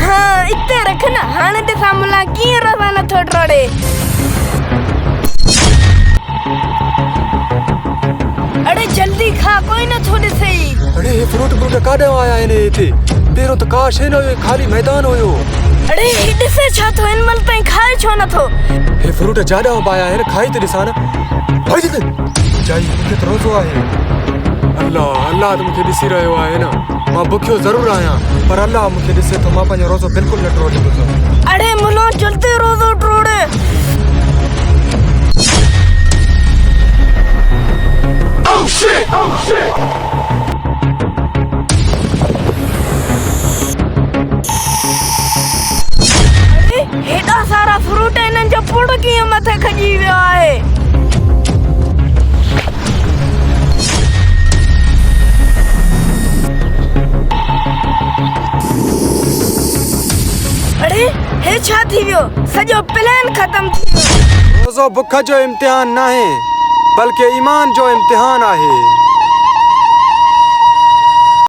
हाँ इतने रखना हाने ते सामला की रोजाना थोड़ रोड़े अरे जल्दी खा कोई ना थोड़े सही अरे ये फ्रूट काॾे आया आहिनि हिते पहिरियों त का शइ न हुयो खाली मैदान हुयो अरे हिॾ से छा थो हिन महिल ताईं खाए छो नथो हे फ्रूट जाॾा आया आहिनि खाई त ॾिसां न भाई जाई मूंखे त रोज़ो आहे अल्लाह अल्लाह त मूंखे ॾिसी रहियो आहे न मां बुखियो ज़रूरु आहियां पर अल्लाह मूंखे ॾिसे थो मां पंहिंजो रोज़ो बिल्कुलु न टोड़ींदुसि अरे मुनो जल्दी रोज़ो टोड़े हेॾा सारा फ्रूट इन्हनि जो पुड़ कीअं मथे खॼी वियो आहे अरे हे छा थी वियो सॼो प्लान ख़तम थी वियो रोज़ो बुख जो इम्तिहान न आहे बल्कि ईमान जो इम्तिहान आहे